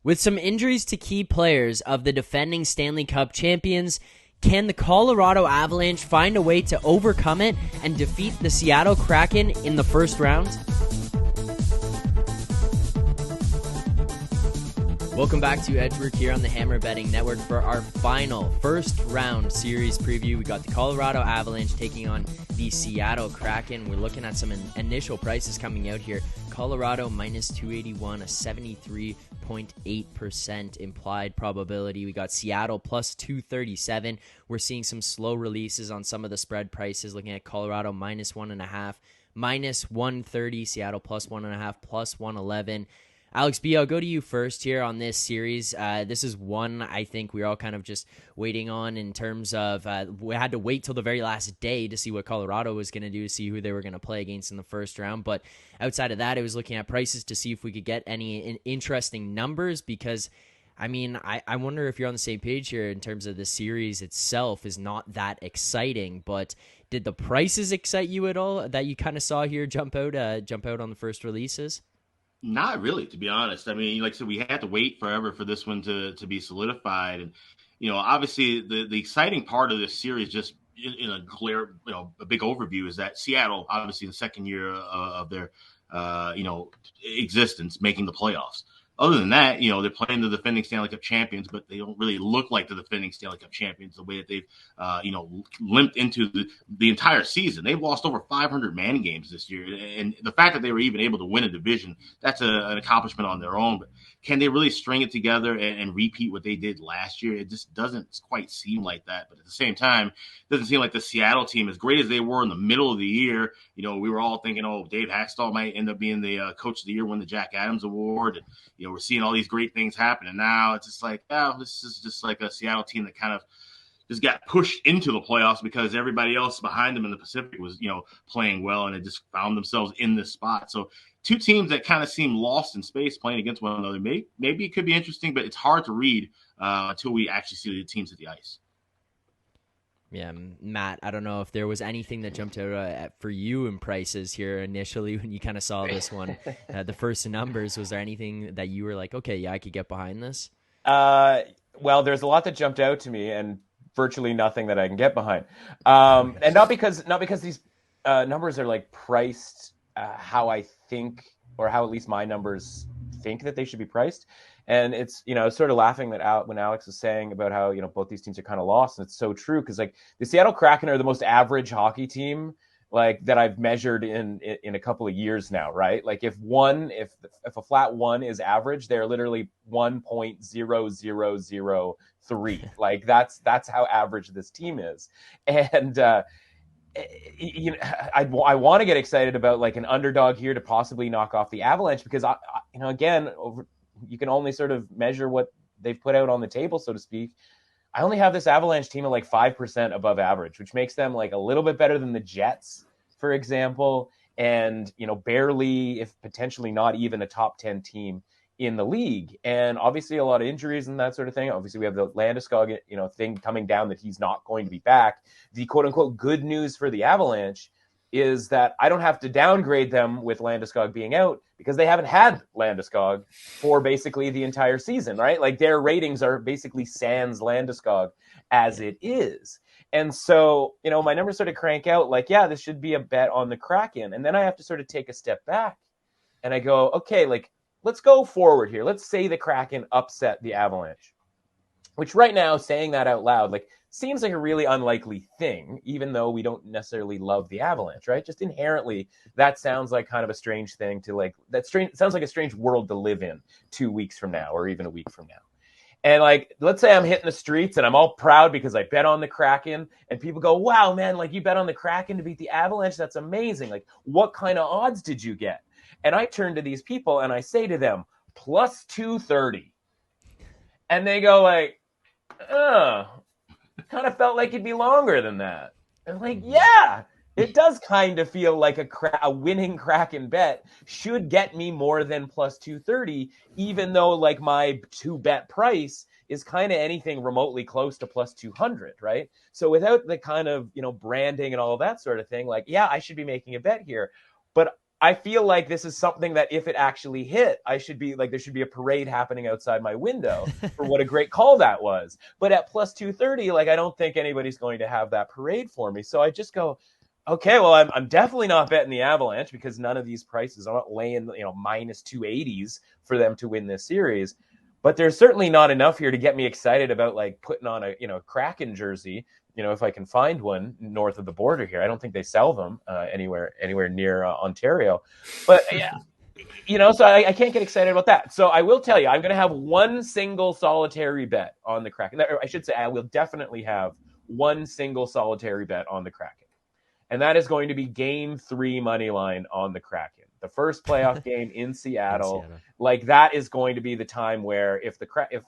With some injuries to key players of the defending Stanley Cup champions, can the Colorado Avalanche find a way to overcome it and defeat the Seattle Kraken in the first round? Welcome back to Edgework here on the Hammer Betting Network for our final first round series preview. We got the Colorado Avalanche taking on the Seattle Kraken. We're looking at some initial prices coming out here. Colorado minus 281, a 73.8% implied probability. We got Seattle plus 237. We're seeing some slow releases on some of the spread prices, looking at Colorado minus 1.5, minus 130, Seattle plus 1.5, plus 111. Alex B., I'll go to you first here on this series. This is one I think we're all kind of just waiting on in terms of we had to wait till the very last day to see what Colorado was going to do, to see who they were going to play against in the first round. But outside of that, I was looking at prices to see if we could get any interesting numbers because, I mean, I wonder if you're on the same page here in terms of the series itself is not that exciting, but did the prices excite you at all that you kind of saw here jump out on the first releases? Not really, to be honest. I mean, like I said, we had to wait forever for this one to be solidified. And, obviously the exciting part of this series, just in a clear, a big overview, is that Seattle, obviously the second year of their, existence, making the playoffs. Other than that, they're playing the defending Stanley Cup champions, but they don't really look like the defending Stanley Cup champions the way that they've, limped into the entire season. They've lost over 500 man games this year. And the fact that they were even able to win a division, that's an accomplishment on their own. But can they really string it together and repeat what they did last year? It just doesn't quite seem like that. But at the same time, it doesn't seem like the Seattle team, as great as they were in the middle of the year, we were all thinking, Dave Haxtell might end up being the coach of the year, win the Jack Adams Award. And, we're seeing all these great things happen. And now it's just like, this is just like a Seattle team that kind of just got pushed into the playoffs because everybody else behind them in the Pacific was, playing well, and it just found themselves in this spot. So two teams that kind of seem lost in space playing against one another. Maybe it could be interesting, but it's hard to read until we actually see the teams at the ice. Yeah, Matt, I don't know if there was anything that jumped out for you in prices here initially when you kind of saw this one, the first numbers. Was there anything that you were like, okay, yeah, I could get behind this? Well, there's a lot that jumped out to me, and virtually nothing that I can get behind. And not because these numbers are like priced how I think, or how at least my numbers think that they should be priced. And it's, sort of laughing that when Alex was saying about how, both these teams are kind of lost. And it's so true, because like the Seattle Kraken are the most average hockey team like that I've measured in a couple of years now, right? Like if a flat one is average, they're literally 1.0003. Like that's how average this team is. And I want to get excited about like an underdog here to possibly knock off the Avalanche, because you can only sort of measure what they've put out on the table, so to speak. I only have this Avalanche team at like 5% above average, which makes them like a little bit better than the Jets, for example, and, barely, if potentially not even, a top 10 team in the league. And obviously a lot of injuries and that sort of thing. Obviously we have the Landeskog, thing coming down, that he's not going to be back. The quote unquote good news for the Avalanche is that I don't have to downgrade them with Landeskog being out, because they haven't had Landeskog for basically the entire season, right? Like their ratings are basically sans Landeskog as it is. And so, my numbers sort of crank out like, yeah, this should be a bet on the Kraken. And then I have to sort of take a step back and I go, okay, like, let's go forward here. Let's say the Kraken upset the Avalanche, which right now, saying that out loud, like, seems like a really unlikely thing, even though we don't necessarily love the Avalanche, right? Just inherently, that sounds like kind of a strange thing to like, sounds like a strange world to live in 2 weeks from now, or even a week from now. And like, let's say I'm hitting the streets and I'm all proud because I bet on the Kraken, and people go, wow, man, like you bet on the Kraken to beat the Avalanche. That's amazing. Like, what kind of odds did you get? And I turn to these people and I say to them, plus 230. And they go like, kind of felt like it'd be longer than that. And I'm like, yeah, it does kind of feel like a winning Kraken bet should get me more than plus 230, even though like my 2-bet price is kind of anything remotely close to plus 200, right? So without the kind of, branding and all of that sort of thing, like, yeah, I should be making a bet here. But I feel like this is something that if it actually hit, I should be like, there should be a parade happening outside my window for what a great call that was. But at plus 230, like, I don't think anybody's going to have that parade for me. So I just go, okay, well, I'm definitely not betting the Avalanche because none of these prices, I'm not laying, minus 280s for them to win this series. But there's certainly not enough here to get me excited about like putting on a, Kraken jersey. If I can find one north of the border here. I don't think they sell them anywhere near Ontario. But yeah, so I can't get excited about that. So I will tell you, I'm going to have one single solitary bet on the Kraken. I should say I will definitely have one single solitary bet on the Kraken. And that is going to be Game 3 money line on the Kraken. The first playoff game in Seattle. Like, that is going to be the time where if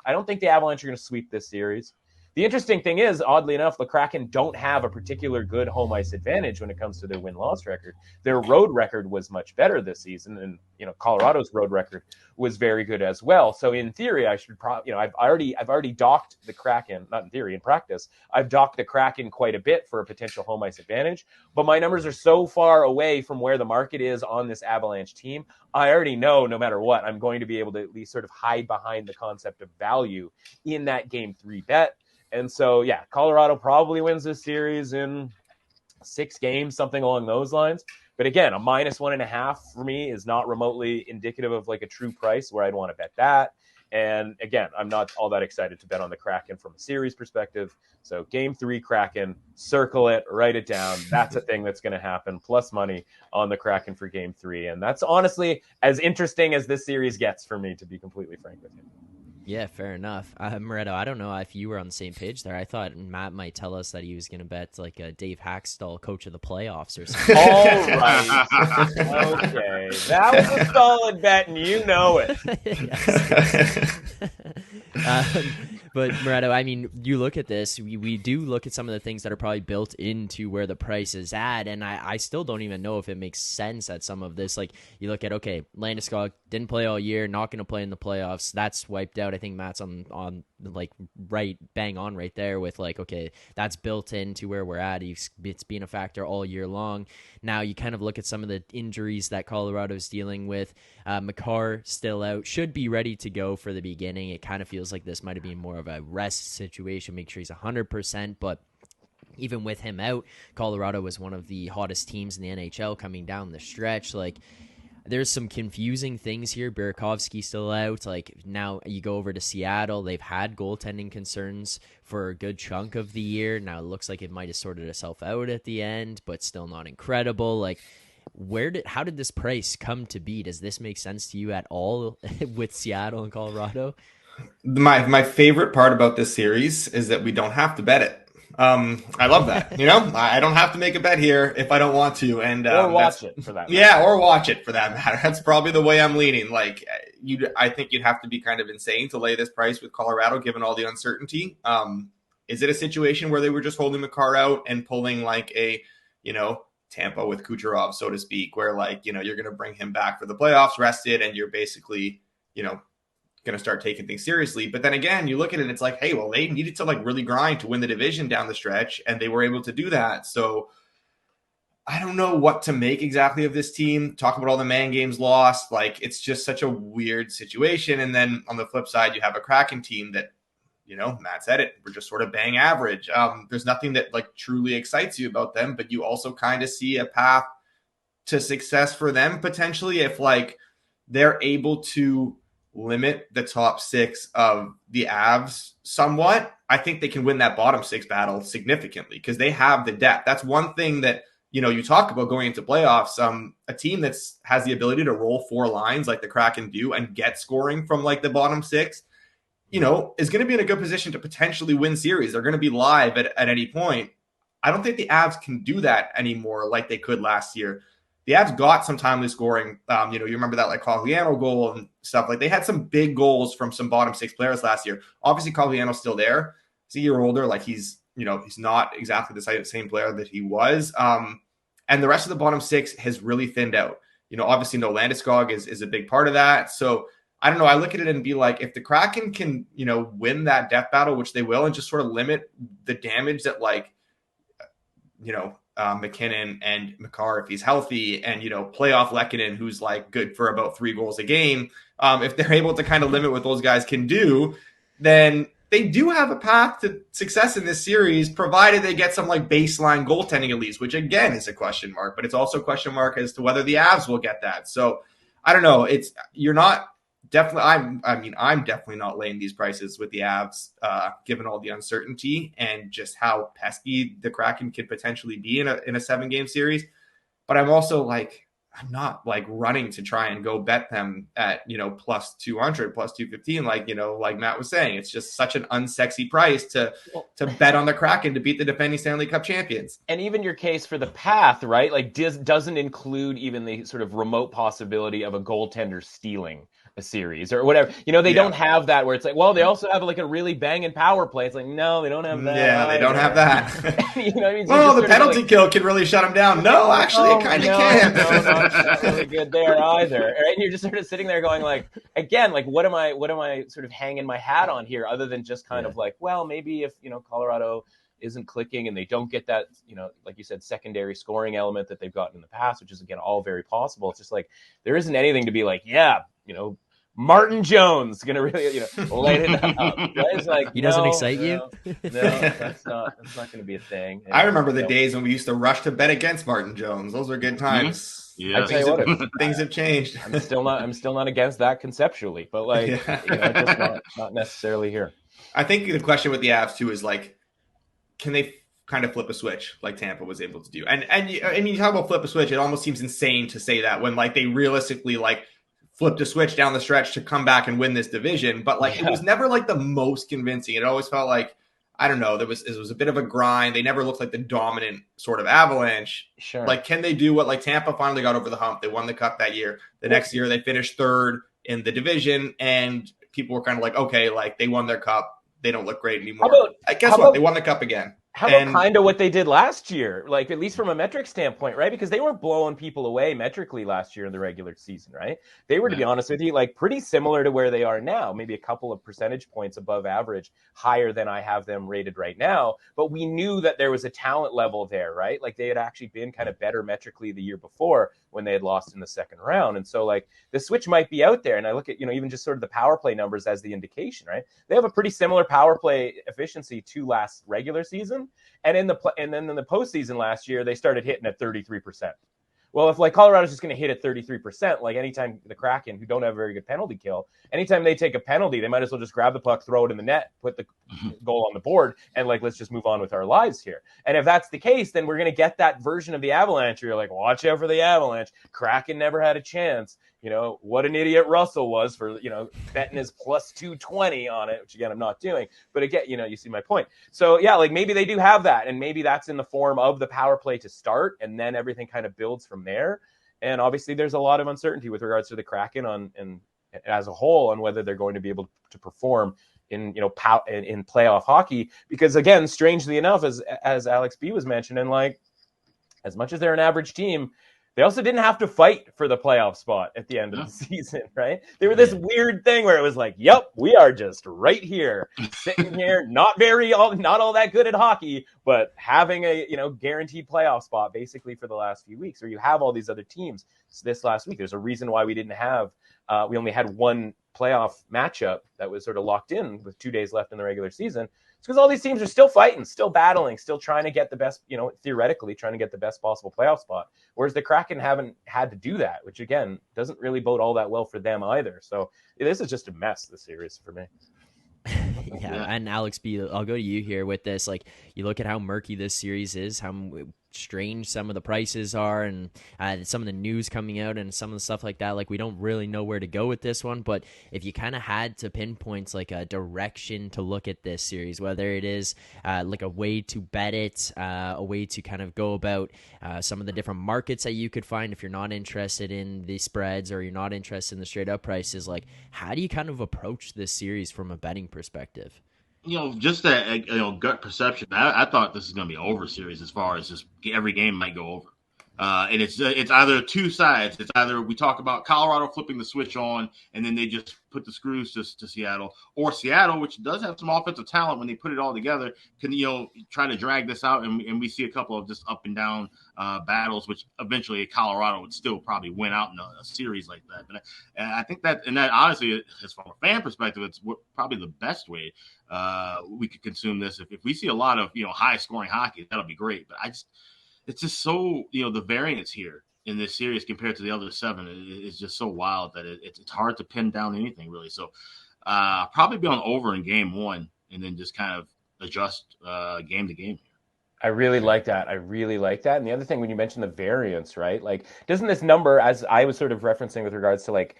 I don't think the Avalanche are going to sweep this series. The interesting thing is, oddly enough, the Kraken don't have a particular good home ice advantage when it comes to their win-loss record. Their road record was much better this season, and Colorado's road record was very good as well. So in theory, I should probably, I've already docked the Kraken, not in theory, in practice. I've docked the Kraken quite a bit for a potential home ice advantage, but my numbers are so far away from where the market is on this Avalanche team. I already know no matter what, I'm going to be able to at least sort of hide behind the concept of value in that Game 3 bet. And so, yeah, Colorado probably wins this series in 6 games, something along those lines. But again, a minus 1.5 for me is not remotely indicative of like a true price where I'd want to bet that. And again, I'm not all that excited to bet on the Kraken from a series perspective. So Game 3 Kraken, circle it, write it down. That's a thing that's going to happen. Plus money on the Kraken for Game 3. And that's honestly as interesting as this series gets for me, to be completely frank with you. Yeah, fair enough. Moretto, I don't know if you were on the same page there. I thought Matt might tell us that he was going to bet like a Dave Hackstall coach of the playoffs or something. All right. Okay. That was a solid bet, and you know it. But Moretto, I mean, you look at this, we do look at some of the things that are probably built into where the price is at, and I still don't even know if it makes sense at some of this. Like, you look at, okay, Landeskog didn't play all year, not going to play in the playoffs. That's wiped out. I think Matt's on like bang on right there with like, okay, that's built into where we're at. It's been a factor all year long. Now you kind of look at some of the injuries that Colorado's dealing with. Makar still out, should be ready to go for the beginning. It kind of feels like this might have been more of a rest situation, make sure he's 100%, but even with him out, Colorado was one of the hottest teams in the NHL coming down the stretch. Like, there's some confusing things here. Burakovsky still out. Like, now you go over to Seattle. They've had goaltending concerns for a good chunk of the year. Now it looks like it might have sorted itself out at the end, but still not incredible. Like, how did this price come to be? Does this make sense to you at all with Seattle and Colorado? My favorite part about this series is that we don't have to bet it. I love that. I don't have to make a bet here if I don't want to, and or watch it for that matter. Yeah, or watch it for that matter. That's probably the way I'm leaning. Like, I think you'd have to be kind of insane to lay this price with Colorado, given all the uncertainty. Is it a situation where they were just holding Makar out and pulling like a, Tampa with Kucherov, so to speak, where like, you're going to bring him back for the playoffs rested, and you're basically, going to start taking things seriously. But then again, you look at it, it's like, hey, well, they needed to like really grind to win the division down the stretch, and they were able to do that. So I don't know what to make exactly of this team. Talk about all the man games lost. Like, it's just such a weird situation. And then on the flip side, you have a Kraken team that, Matt said it, we're just sort of bang average. There's nothing that like truly excites you about them, but you also kind of see a path to success for them potentially if like they're able to limit the top 6 of the Avs somewhat. I think they can win that bottom 6 battle significantly because they have the depth. That's one thing that, you talk about going into playoffs. A team that's has the ability to roll 4 lines like the Kraken do and get scoring from like the bottom 6, is going to be in a good position to potentially win series. They're going to be live at any point. I don't think the Avs can do that anymore like they could last year. The Avs got some timely scoring. You remember that like Cogliano goal and stuff. Like, they had some big goals from some bottom 6 players last year. Obviously, Cogliano's still there. He's a year older. Like, he's not exactly the same player that he was. And the rest of the bottom 6 has really thinned out. Obviously, no Landeskog is a big part of that. So I don't know. I look at it and be like, if the Kraken can, win that death battle, which they will, and just sort of limit the damage that like, McKinnon and Makar if he's healthy, and playoff Lehkonen, who's like good for about 3 goals a game. If they're able to kind of limit what those guys can do, then they do have a path to success in this series, provided they get some like baseline goaltending at least, which again is a question mark, but it's also a question mark as to whether the Avs will get that. So I don't know. I'm definitely not laying these prices with the Avs, given all the uncertainty and just how pesky the Kraken could potentially be in a 7-game series. But I'm also like, I'm not like running to try and go bet them at, plus 200, plus 215. Like Matt was saying, it's just such an unsexy price to bet on the Kraken to beat the defending Stanley Cup champions. And even your case for the path, right? Like doesn't include even the sort of remote possibility of a goaltender stealing a series or whatever. They don't have that where it's like, well, they also have like a really banging power play. It's like, no, they don't have that. Yeah, they don't have that. You know what I mean? Well, the penalty kill can really shut them down. No, actually, it kind of can. No, not really good there either. Right? And you're just sort of sitting there going like, again, like what am I sort of hanging my hat on here other than just kind of like, well, maybe if, Colorado isn't clicking and they don't get that, like you said, secondary scoring element that they've gotten in the past, which is again all very possible. It's just like there isn't anything to be like, Martin Jones gonna really, lay it out. It's like, he doesn't excite you. No, that's not gonna be a thing. I remember the days when we used to rush to bet against Martin Jones. Those were good times. Yeah, things have changed. I'm still not against that conceptually, but like, just not necessarily here. I think the question with the Avs too is like, can they kind of flip a switch like Tampa was able to do? And you talk about flip a switch, it almost seems insane to say that when like they realistically like flipped a switch down the stretch to come back and win this division. But like, it was never like the most convincing. It always felt like, I don't know, it was a bit of a grind. They never looked like the dominant sort of Avalanche. Sure. Like, can they do what like Tampa finally got over the hump? They won the cup that year. The next year they finished 3rd in the division, and people were kind of like, okay, like they won their cup. They don't look great anymore. They won the cup again. How about kind of what they did last year, like at least from a metric standpoint, right? Because they weren't blowing people away metrically last year in the regular season, right? They were, to be honest with you, like pretty similar to where they are now, maybe a couple of percentage points above average, higher than I have them rated right now. But we knew that there was a talent level there, right? Like they had actually been kind of better metrically the year before when they had lost in the second round. And so like the switch might be out there. And I look at, even just sort of the power play numbers as the indication, right? They have a pretty similar power play efficiency to last regular season. And then in the postseason last year, they started hitting at 33%. Well, if like Colorado's just going to hit at 33%, like anytime the Kraken, who don't have a very good penalty kill, anytime they take a penalty, they might as well just grab the puck, throw it in the net, put the goal on the board, and like, let's just move on with our lives here. And if that's the case, then we're going to get that version of the Avalanche where you're like, watch out for the Avalanche. Kraken never had a chance. What an idiot Russell was for, betting his plus 220 on it, which again, I'm not doing. But again, you see my point. So yeah, like maybe they do have that. And maybe that's in the form of the power play to start. And then everything kind of builds from there. And obviously there's a lot of uncertainty with regards to the Kraken and as a whole on whether they're going to be able to perform in, in playoff hockey. Because again, strangely enough, as Alex B was mentioning, like as much as they're an average team, they also didn't have to fight for the playoff spot at the end of the season, right? They were this weird thing where it was like, yep, we are just right here, sitting here, not all that good at hockey, but having a, guaranteed playoff spot basically for the last few weeks, where you have all these other teams. So this last week, there's a reason why we didn't have, we only had one playoff matchup that was sort of locked in with 2 days left in the regular season. It's because all these teams are still fighting, still battling, still trying to get the best, theoretically trying to get the best possible playoff spot. Whereas the Kraken haven't had to do that, which again, doesn't really bode all that well for them either. So this is just a mess, this series for me. Yeah, and Alex B, I'll go to you here with this. Like, you look at how murky this series is, how strange some of the prices are, and some of the news coming out and some of the stuff like that. Like, we don't really know where to go with this one, but if you kind of had to pinpoint like a direction to look at this series, whether it is like a way to bet it, a way to kind of go about some of the different markets that you could find if you're not interested in the spreads or you're not interested in the straight up prices, like how do you kind of approach this series from a betting perspective? Just that gut perception. I thought this is going to be an over series as far as just every game might go over. And it's either two sides. It's either we talk about Colorado flipping the switch on and then they just put the screws to Seattle, or Seattle, which does have some offensive talent when they put it all together, can try to drag this out, and we see a couple of just up and down battles, which eventually Colorado would still probably win out in a series like that. But I think that honestly, as from a fan perspective, it's probably the best way we could consume this. If we see a lot of high scoring hockey, that'll be great. But it's just so, the variance here in this series compared to the other 7 is just so wild that it's hard to pin down anything really. So probably be on over in game 1 and then just kind of adjust game to game. I really like that. And the other thing, when you mentioned the variance, right? Like, doesn't this number, as I was sort of referencing with regards to like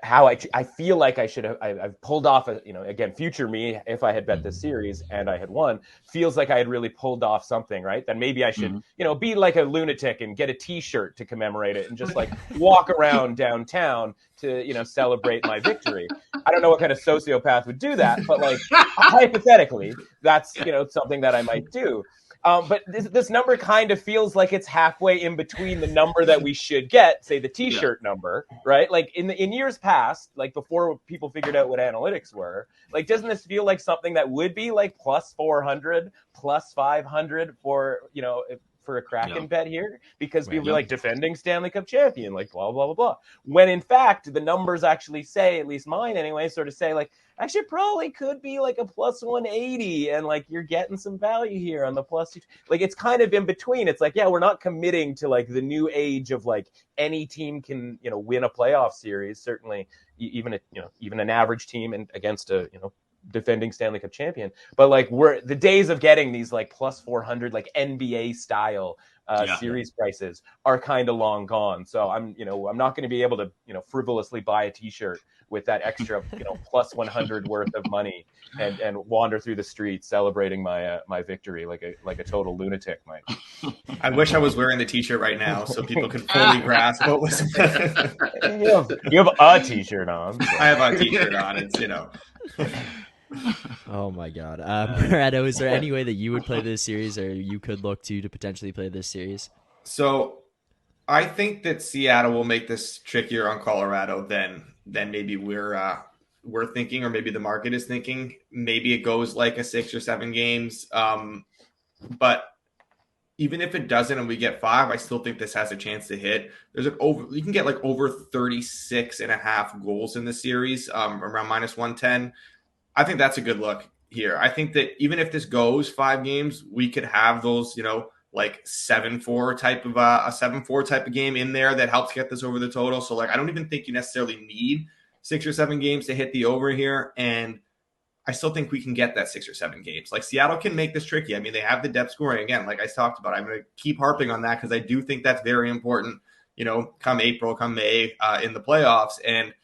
how I feel like I should have, I've pulled off, again, future me, if I had bet this series and I had won, feels like I had really pulled off something, right? Then maybe I should, be like a lunatic and get a t-shirt to commemorate it and just like walk around downtown to, celebrate my victory. I don't know what kind of sociopath would do that, but like hypothetically, that's, something that I might do. But this number kind of feels like it's halfway in between the number that we should get, say the t-shirt number, right? Like in years past, like before people figured out what analytics were, like doesn't this feel like something that would be like plus 400, plus 500 for, for a Kraken bet here? Because people be like defending Stanley Cup champion, like blah, blah, blah, blah. When in fact, the numbers actually say, at least mine anyway, sort of say like, actually probably could be like a plus 180 and like you're getting some value here on the plus. Like it's kind of in between. It's like, yeah, we're not committing to like the new age of like any team can, win a playoff series. Certainly even an average team and against a, defending Stanley Cup champion. But like the days of getting these like plus 400, like NBA style series prices are kind of long gone. So I'm not going to be able to, frivolously buy a t-shirt with that extra, plus 100 worth of money and wander through the streets celebrating my victory like a total lunatic, Mike. I wish I was wearing the t-shirt right now so people could fully grasp what was. You have a t-shirt on. So. I have a t-shirt on. It's Oh my God, Moretto, is there any way that you would play this series, or you could look to potentially play this series? So, I think that Seattle will make this trickier on Colorado than maybe we're thinking, or maybe the market is thinking. Maybe it goes like a 6 or 7 games, but even if it doesn't and we get 5, I still think this has a chance to hit. You can get like over 36.5 goals in the series, around minus 110. I think that's a good look here. I think that even if this goes 5 games, we could have those, like 7-4 type of a 7-4 type of game in there that helps get this over the total. So like, I don't even think you necessarily need 6 or 7 games to hit the over here. And I still think we can get that 6 or 7 games. Like Seattle can make this tricky. I mean, they have the depth scoring again, like I talked about. I'm going to keep harping on that because I do think that's very important, come April, come May in the playoffs. And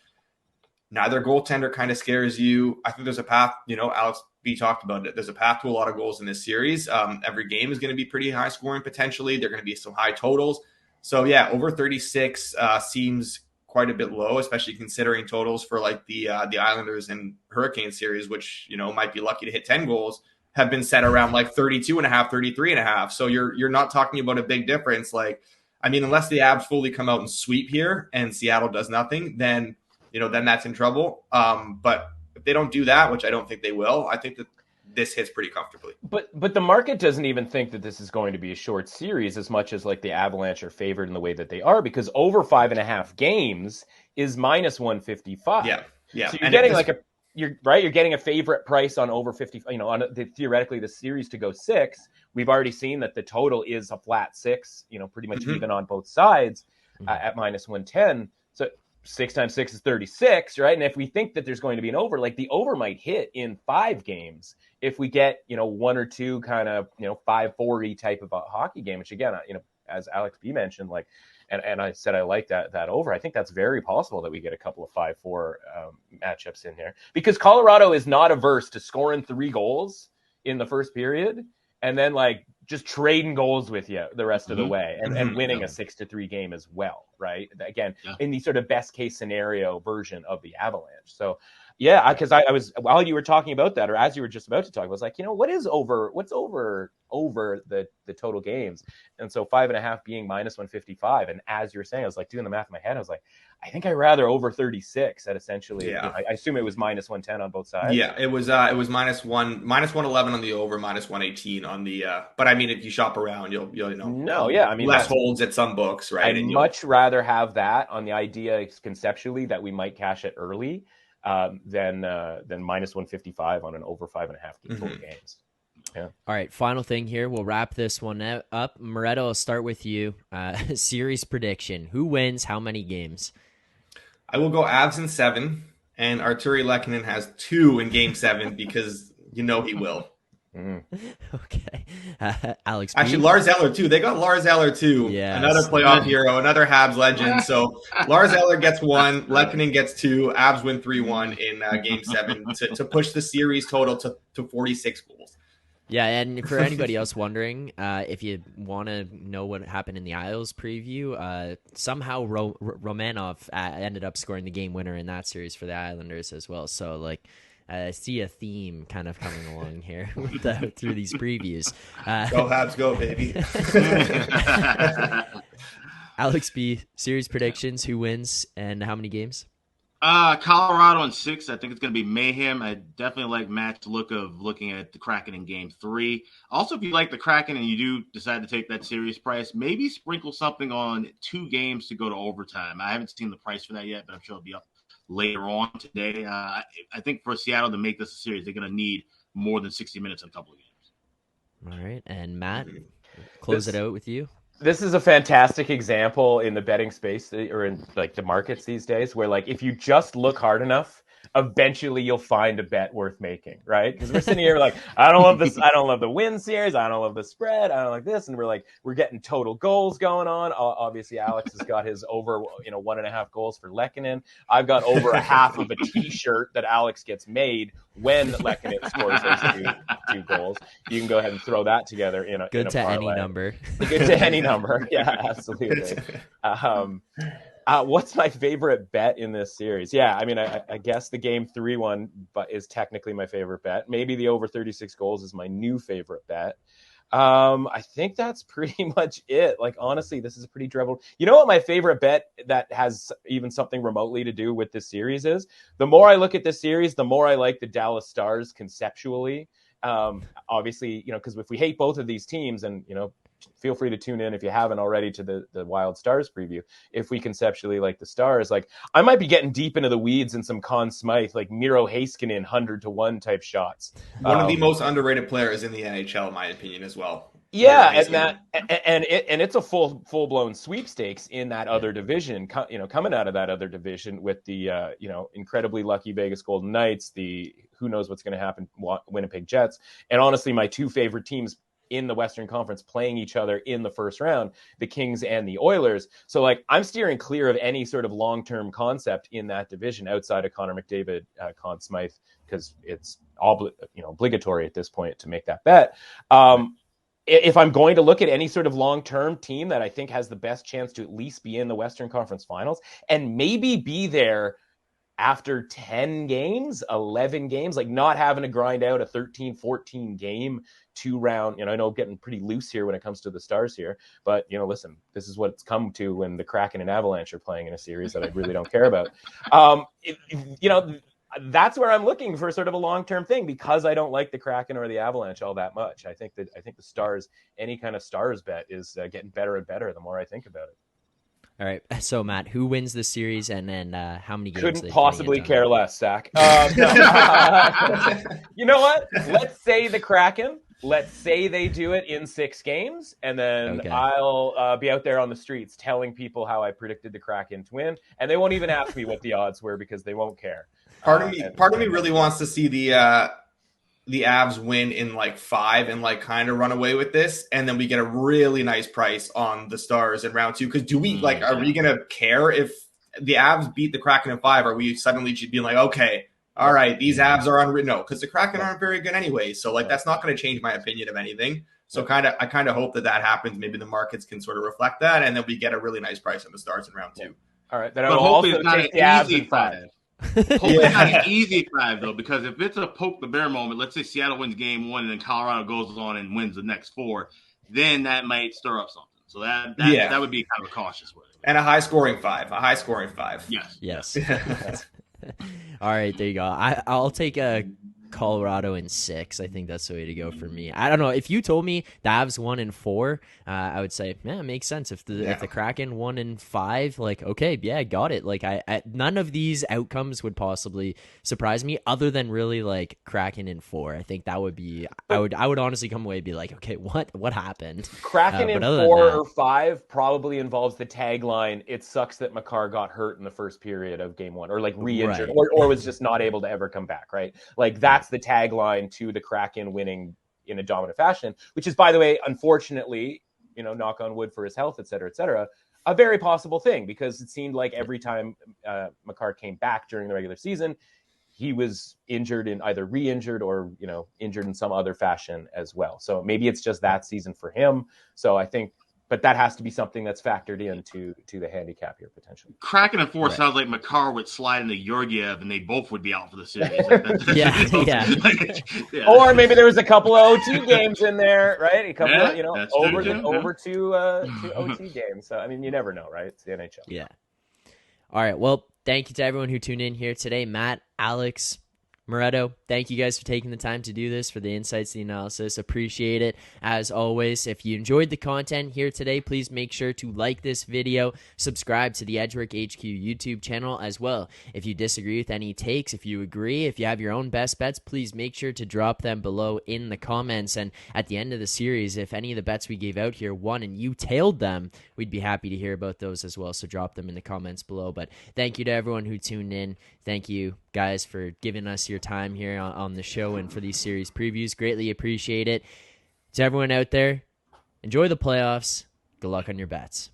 neither goaltender kind of scares you. I think there's a path, Alex B talked about it. There's a path to a lot of goals in this series. Every game is going to be pretty high scoring potentially. There are going to be some high totals. So yeah, over 36 seems quite a bit low, especially considering totals for like the Islanders and Hurricane series, which, might be lucky to hit 10 goals, have been set around like 32.5, 33.5. So you're not talking about a big difference. Like, I mean, unless the Abs fully come out and sweep here and Seattle does nothing, then that's in trouble. But if they don't do that, which I don't think they will, I think that this hits pretty comfortably. But the market doesn't even think that this is going to be a short series as much as like the Avalanche are favored in the way that they are, because over 5.5 games is minus 155. Yeah. So you're getting you're getting a favorite price on over 50. Theoretically the series to go 6. We've already seen that the total is a flat 6. Pretty much even on both sides at minus 110. So 6 times 6 is 36, right? And if we think that there's going to be an over, like the over might hit in 5 games if we get, 1 or 2 kind of, 5-4-y type of a hockey game, which again, as Alex B mentioned, like, and I said I like that over. I think that's very possible that we get a couple of 5-4 matchups in here, because Colorado is not averse to scoring 3 goals in the first period and then like just trading goals with you the rest of the way and winning a 6-3 game as well, right? Again, in the sort of best case scenario version of the Avalanche. So Yeah, because I was, while you were talking about that, or as you were just about to talk, I was like, what's over the total games? And so 5.5 being minus 155. And as you were saying, I was like doing the math in my head. I was like, I think I'd rather over 36 at essentially, I assume it was minus 110 on both sides. Yeah, it was minus 111 on the over, minus 118 on the, but I mean, if you shop around, you'll No, yeah, I mean, less holds at some books, right? I'd much rather have that on the idea conceptually that we might cash it early than minus 155 on an over 5.5 total games. Yeah. All right, final thing here. We'll wrap this one up. Moretto, I'll start with you. Series prediction. Who wins how many games? I will go Avs in 7, and Arturi Lehkonen has 2 in game 7 because he will. Okay. Alex B? Actually, Lars Eller too. They got Lars Eller too. Yes. Another playoff hero, another Habs legend. So Lars Eller gets 1, Lehkonen gets 2. Avs win 3-1 in game 7 to push the series total to 46 goals. Yeah, and for anybody else wondering, if you want to know what happened in the Isles preview, somehow Romanov ended up scoring the game winner in that series for the Islanders as well. So, I see a theme kind of coming along here through these previews. Go Habs, go, baby. Alex B, series predictions, who wins and how many games? Colorado in 6. I think it's going to be mayhem. I definitely like Matt's look of looking at the Kraken in game 3. Also, if you like the Kraken and you do decide to take that series price, maybe sprinkle something on 2 games to go to overtime. I haven't seen the price for that yet, but I'm sure it'll be up later on today. I think for Seattle to make this a series, they're going to need more than 60 minutes in a couple of games. All right. And Matt, close it out with you. This is a fantastic example in the betting space or in the markets these days where if you just look hard enough, eventually you'll find a bet worth making, right? Because we're sitting here I don't love this. I don't love the win series. I don't love the spread. I don't like this. And we're getting total goals going on. Obviously, Alex has got his over 1.5 goals for Lehkonen. I've got over a half of a T-shirt that Alex gets made when Lehkonen scores those two goals. You can go ahead and throw that together in a good in a to parlay. any number. Good to any number. Yeah, absolutely. What's my favorite bet in this series? Yeah, I mean, I guess the game 3 one, but is technically my favorite bet. Maybe the over 36 goals is my new favorite bet. I think that's pretty much it. Honestly, this is a pretty dreadful. You know what my favorite bet that has even something remotely to do with this series is? The more I look at this series, the more I like the Dallas Stars conceptually. Obviously, because if we hate both of these teams and, feel free to tune in if you haven't already to the Wild Stars preview. If we conceptually like the Stars, I might be getting deep into the weeds in some Conn Smythe, Miro Heiskanen 100-1 type shots. One of the most underrated players in the NHL, in my opinion, as well. Yeah, and it's a full blown sweepstakes in that other division. Coming out of that other division with the incredibly lucky Vegas Golden Knights, the who knows what's going to happen Winnipeg Jets, and honestly my 2 favorite teams in the Western Conference playing each other in the first round, the Kings and the Oilers. So I'm steering clear of any sort of long-term concept in that division outside of Connor McDavid, Conn Smythe, because it's obligatory at this point to make that bet. If I'm going to look at any sort of long-term team that I think has the best chance to at least be in the Western Conference Finals and maybe be there after 10 games, 11 games, not having to grind out a 13, 14 game 2-round, I know getting pretty loose here when it comes to the Stars here, but listen, this is what it's come to when the Kraken and Avalanche are playing in a series that I really don't care about. That's where I'm looking for sort of a long-term thing because I don't like the Kraken or the Avalanche all that much. I think the Stars, any kind of Stars bet is getting better and better the more I think about it. All right. So, Matt, who wins this series and then how many games? Couldn't possibly care less, Zach. You know what? Let's say the Kraken. Let's say they do it in 6 games, and then I'll be out there on the streets telling people how I predicted the Kraken to win, and they won't even ask me what the odds were because they won't care. Part of me really wants to see the Avs win in 5 and kind of run away with this, and then we get a really nice price on the Stars in round 2. Because do we are we gonna care if the Avs beat the Kraken in 5? Are we suddenly being okay? All right, these Avs are unwritten. No, because the Kraken aren't very good anyway. So that's not going to change my opinion of anything. So I kind of hope that happens. Maybe the markets can sort of reflect that, and then we get a really nice price on the Stars in round 2. All right, then I will also take the Avs in 5. Poke is not an easy 5 though, because if it's a poke the bear moment, let's say Seattle wins game 1 and then Colorado goes on and wins the next 4, then that might stir up something. So that would be kind of a cautious way. And a high scoring 5. Yes. All right, there you go. I'll take a Colorado in 6. I think that's the way to go for me. I don't know. If you told me the Avs 1 and 4, I would say, yeah, it makes sense. If the Kraken 1 and 5, like, okay, yeah, got it. Like, I none of these outcomes would possibly surprise me, other than really like Kraken in 4. I think that would be. I would honestly come away and be like, okay, what happened? Kraken in 4 or 5 probably involves the tagline, "It sucks that Makar got hurt in the first period of game 1," or like re-injured, right. or was just not able to ever come back. Right, like that's the tagline to the Kraken winning in a dominant fashion, which is, by the way, unfortunately, knock on wood for his health, et cetera, a very possible thing, because it seemed like every time Makar came back during the regular season, he was injured, in either re-injured or, injured in some other fashion as well. So maybe it's just that season for him. So I think, but that has to be something that's factored into the handicap here potentially. Kraken in 4 sounds like Makar would slide into Georgiev and they both would be out for the series. Yeah. Or maybe there was a couple of OT games in there, right? A couple of, over two OT games. So I mean, you never know, right? It's the NHL. Yeah. All right. Well, thank you to everyone who tuned in here today. Matt, Alex, Moretto, thank you guys for taking the time to do this, for the insights, the analysis. Appreciate it. As always, if you enjoyed the content here today, please make sure to like this video, subscribe to the Edgework HQ YouTube channel as well. If you disagree with any takes, if you agree, if you have your own best bets, please make sure to drop them below in the comments. And at the end of the series, if any of the bets we gave out here won and you tailed them, we'd be happy to hear about those as well. So drop them in the comments below. But thank you to everyone who tuned in. Thank you, guys, for giving us your time here on the show and for these series previews. Greatly appreciate it. To everyone out there, enjoy the playoffs. Good luck on your bets.